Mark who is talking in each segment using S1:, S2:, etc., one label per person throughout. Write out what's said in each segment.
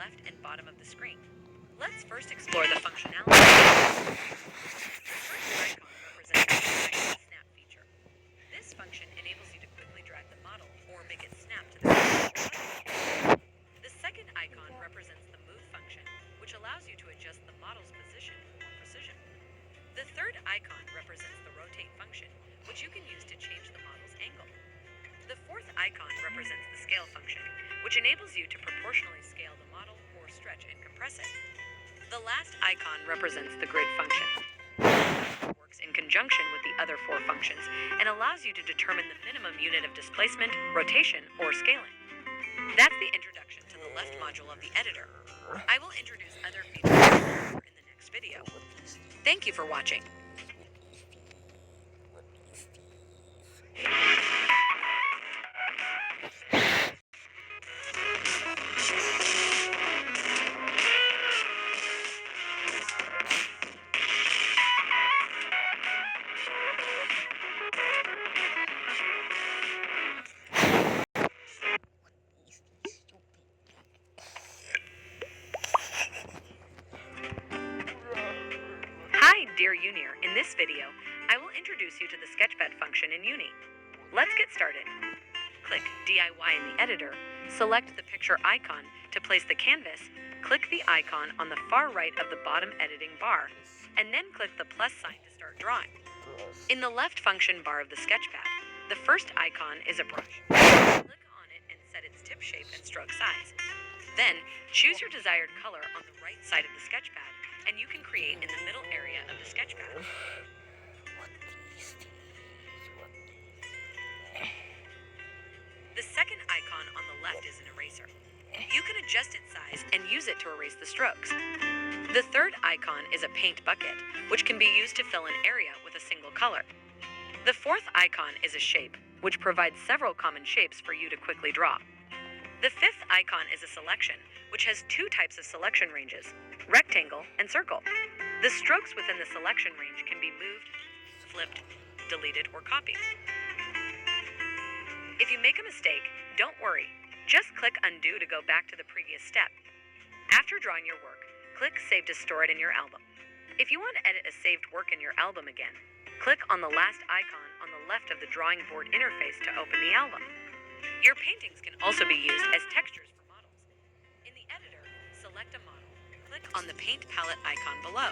S1: left and bottom of the screen. Let's first explore the functionality. The first icon represents the drag and snap feature. This function enables you to quickly drag the model or make it snap to the screen. The second icon represents the move function, which allows you to adjust the model's position with more precision. The third icon represents the rotate function, which you can use to change the model's angle. The fourth icon represents the scale function, which enables you to proportionally scale the model or stretch and compress it. The last icon represents the grid function. It works in conjunction with the other four functions and allows you to determine the minimum unit of displacement, rotation, or scaling. That's the introduction to the left module of the editor. I will introduce other features in the next video. Thank you for watching. Hi, dear Unier. In this video, I will introduce you to the sketchpad function in Uni. Let's get started. Click DIY in the editor, select the picture icon to place the canvas, click the icon on the far right of the bottom editing bar, and then click the plus sign to start drawing. In the left function bar of the sketchpad, the first icon is a brush. Click on it and set its tip shape and stroke size. Then, choose your desired color on the right side of the sketchpad, and you can create in the middle area of the sketchpad. The second icon on the left is an eraser. You can adjust its size and use it to erase the strokes. The third icon is a paint bucket, which can be used to fill an area with a single color. The fourth icon is a shape, which provides several common shapes for you to quickly draw. The fifth icon is a selection, which has two types of selection ranges, rectangle and circle. The strokes within the selection range can be moved, flipped, deleted, or copied. If you make a mistake, don't worry. Just click undo to go back to the previous step. After drawing your work, click Save to store it in your album. If you want to edit a saved work in your album again, click on the last icon on the left of the drawing board interface to open the album. Your paintings can also be used as textures for models. In the editor, select a model. Click on the paint palette icon below.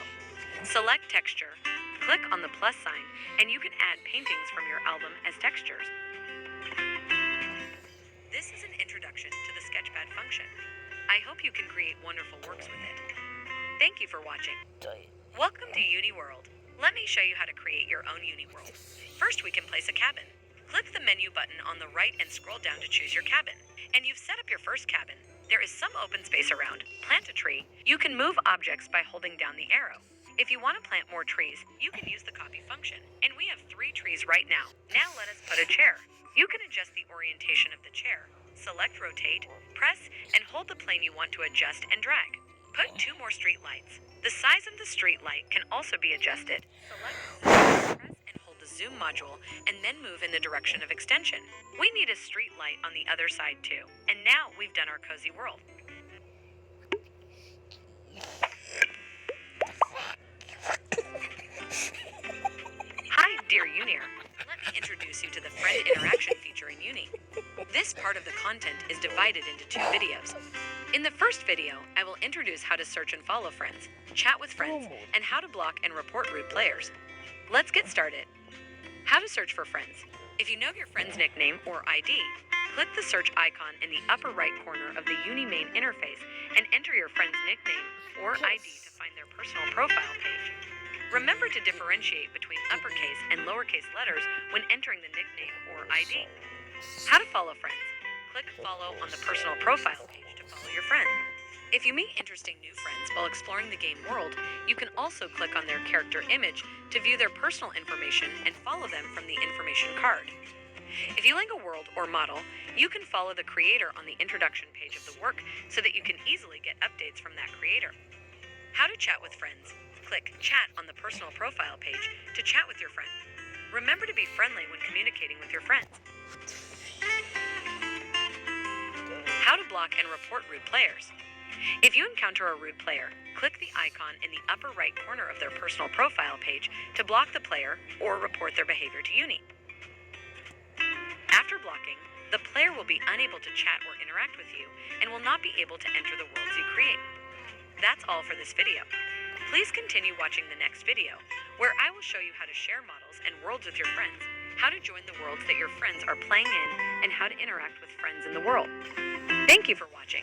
S1: Select texture, click on the plus sign, and you can add paintings from your album as textures. This is an introduction to the sketchpad function. I hope you can create wonderful works with it. Thank you for watching. Welcome to Uni World. Let me show you how to create your own Uni World. First, we can place a cabin. Click the menu button on the right and scroll down to choose your cabin. And you've set up your first cabin. There is some open space around. Plant a tree. You can move objects by holding down the arrow. If you want to plant more trees, you can use the copy function. And we have 3 trees right now. Now let us put a chair. You can adjust the orientation of the chair. Select rotate, press, and hold the plane you want to adjust and drag. Put 2 more street lights. The size of the street light can also be adjusted. Select press and hold the zoom module, and then move in the direction of extension. We need a street light on the other side too. And now we've done our cozy world. Hi, dear Unier. Let me introduce you to the friend interaction feature in Uni. This part of the content is divided into 2 videos. In the first video, I will introduce how to search and follow friends, chat with friends, and how to block and report rude players. Let's get started. How to search for friends. If you know your friend's nickname or ID, click the search icon in the upper right corner of the Uni main interface and enter your friend's nickname or ID to find their personal profile page. Remember to differentiate between uppercase and lowercase letters when entering the nickname or ID. How to follow friends. Click follow on the personal profile page to follow your friend. If you meet interesting new friends while exploring the game world, you can also click on their character image to view their personal information and follow them from the information card. If you like a world or model, you can follow the creator on the introduction page of the work so that you can easily get updates from that creator. How to chat with friends. Click Chat on the personal profile page to chat with your friend. Remember to be friendly when communicating with your friends. How to block and report rude players. If you encounter a rude player, click the icon in the upper right corner of their personal profile page to block the player or report their behavior to Uni. After blocking, the player will be unable to chat or interact with you and will not be able to enter the worlds you create. That's all for this video. Please continue watching the next video, where I will show you how to share models and worlds with your friends, how to join the worlds that your friends are playing in, and how to interact with friends in the world. Thank you for watching.